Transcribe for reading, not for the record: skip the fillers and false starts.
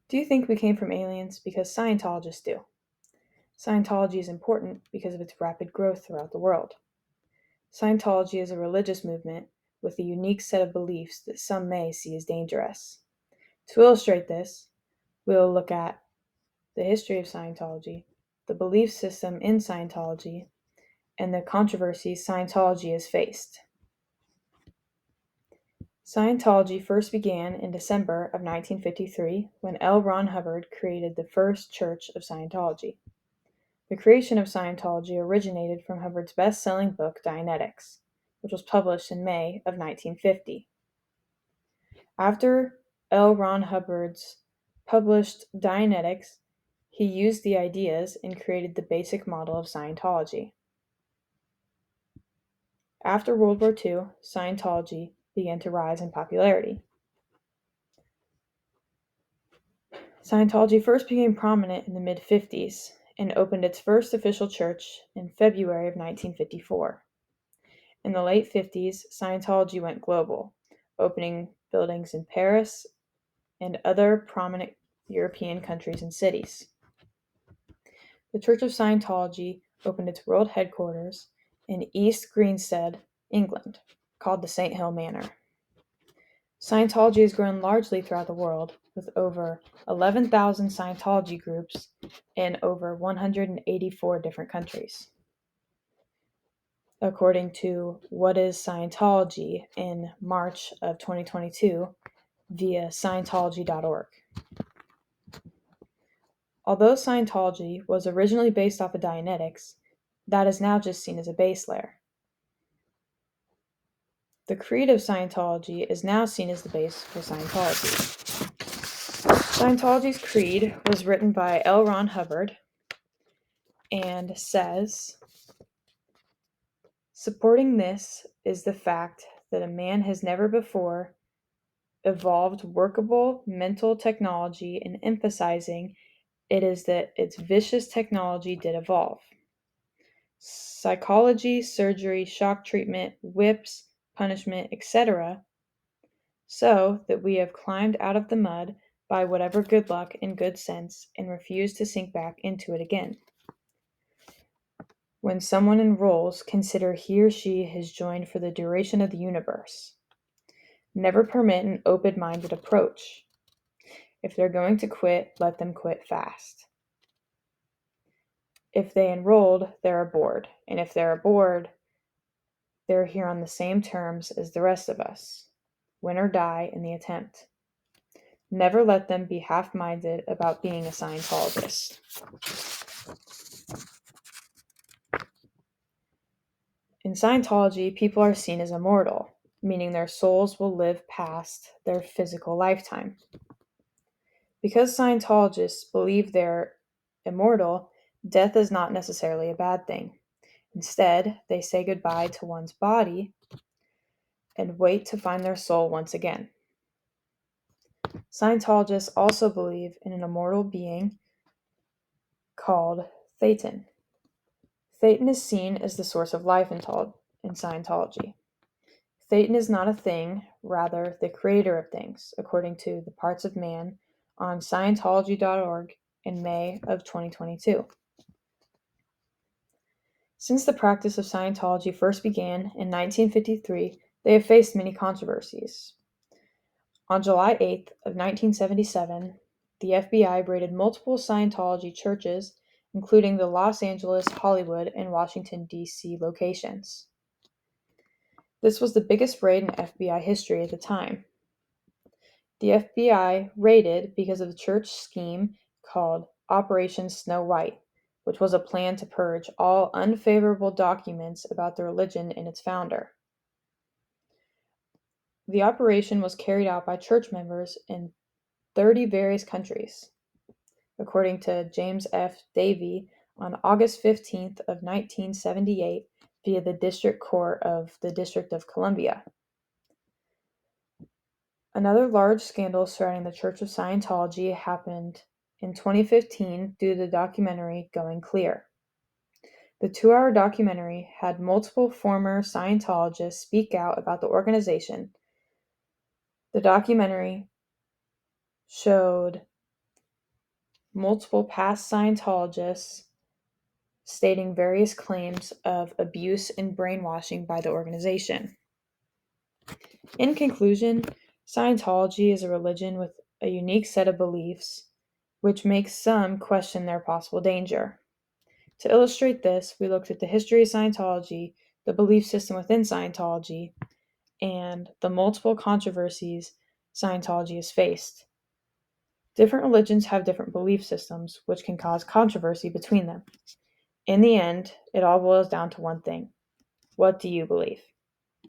Do you think we came from aliens? Because Scientologists do. Scientology is important because of its rapid growth throughout the world. Scientology is a religious movement with a unique set of beliefs that some may see as dangerous. To illustrate this, we will look at the history of Scientology, the belief system in Scientology, and the controversies Scientology has faced. Scientology first began in December of 1953 when L. Ron Hubbard created the first Church of Scientology. The creation of Scientology originated from Hubbard's best-selling book Dianetics, which was published in May of 1950. After L. Ron Hubbard's published Dianetics, he used the ideas and created the basic model of Scientology. After World War II, Scientology began to rise in popularity. Scientology first became prominent in the mid-50s and opened its first official church in February of 1954. In the late 50s, Scientology went global, opening buildings in Paris and other prominent European countries and cities. The Church of Scientology opened its world headquarters in East Grinstead, England, called the St. Hill Manor. Scientology has grown largely throughout the world, with over 11,000 Scientology groups in over 184 different countries. According to What is Scientology in March of 2022 via Scientology.org. Although Scientology was originally based off of Dianetics, that is now just seen as a base layer. The creed of Scientology is now seen as the base for Scientology. Scientology's creed was written by L. Ron Hubbard and says, supporting this is the fact that a man has never before evolved workable mental technology, and emphasizing it is that its vicious technology did evolve. Psychology, surgery, shock treatment, whips, punishment, etc., so that we have climbed out of the mud by whatever good luck and good sense and refuse to sink back into it again. When someone enrolls, consider he or she has joined for the duration of the universe. Never permit an open-minded approach. If they're going to quit, let them quit fast. If they enrolled, they're aboard. And if they're aboard, they're here on the same terms as the rest of us. Win or die in the attempt. Never let them be half-minded about being a Scientologist. In Scientology, people are seen as immortal, meaning their souls will live past their physical lifetime. Because Scientologists believe they're immortal, death is not necessarily a bad thing. Instead, they say goodbye to one's body and wait to find their soul once again. Scientologists also believe in an immortal being called Thetan. Thetan is seen as the source of life in Scientology. Thetan is not a thing, rather the creator of things, according to The Parts of Man on Scientology.org in May of 2022. Since the practice of Scientology first began in 1953, they have faced many controversies. On July 8th of 1977, the FBI raided multiple Scientology churches, including the Los Angeles, Hollywood, and Washington, D.C. locations. This was the biggest raid in FBI history at the time. The FBI raided because of the church scheme called Operation Snow White, which was a plan to purge all unfavorable documents about the religion and its founder. The operation was carried out by church members in 30 various countries, according to James F. Davey on August 15th of 1978 via the District Court of the District of Columbia. Another large scandal surrounding the Church of Scientology happened in 2015 due to the documentary Going Clear. The 2-hour documentary had multiple former Scientologists speak out about the organization. The documentary showed multiple past Scientologists stating various claims of abuse and brainwashing by the organization. In conclusion, Scientology is a religion with a unique set of beliefs, which makes some question their possible danger. To illustrate this, we looked at the history of Scientology, the belief system within Scientology, and the multiple controversies Scientology has faced. Different religions have different belief systems, which can cause controversy between them. In the end, it all boils down to one thing: what do you believe?